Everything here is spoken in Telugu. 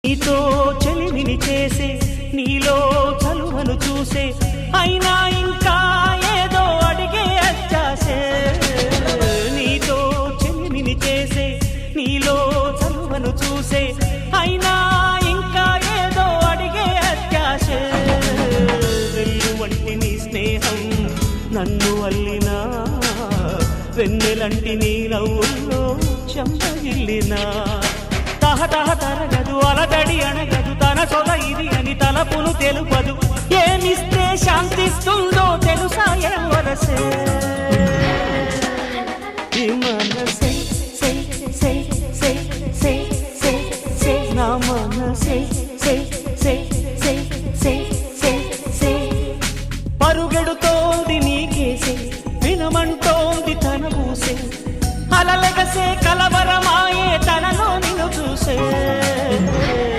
నీతో చెలిమిని చేసే నీలో చలువను చూసే అయినా ఇంకా ఏదో అడిగే అత్యాసే నీతో చెలిమిని చేసే నీలో చలువను చూసే అయినా ఇంకా ఏదో అడిగే అత్యాసే వెళ్ళు వంటి నీ స్నేహం నన్ను అల్లినా వెన్నెలంటి నీ నవ్వుల్లో చెంపగిల్లినా తహతహ తరగదు అలదడి అణగదు తన సొల ఇది అని తలపును తెలుపదు ఏమిస్తే శాంతిస్తుందో తెలుసా ఎవరసే ఈ మనసే సే సే సే సే సే సే నా మనసే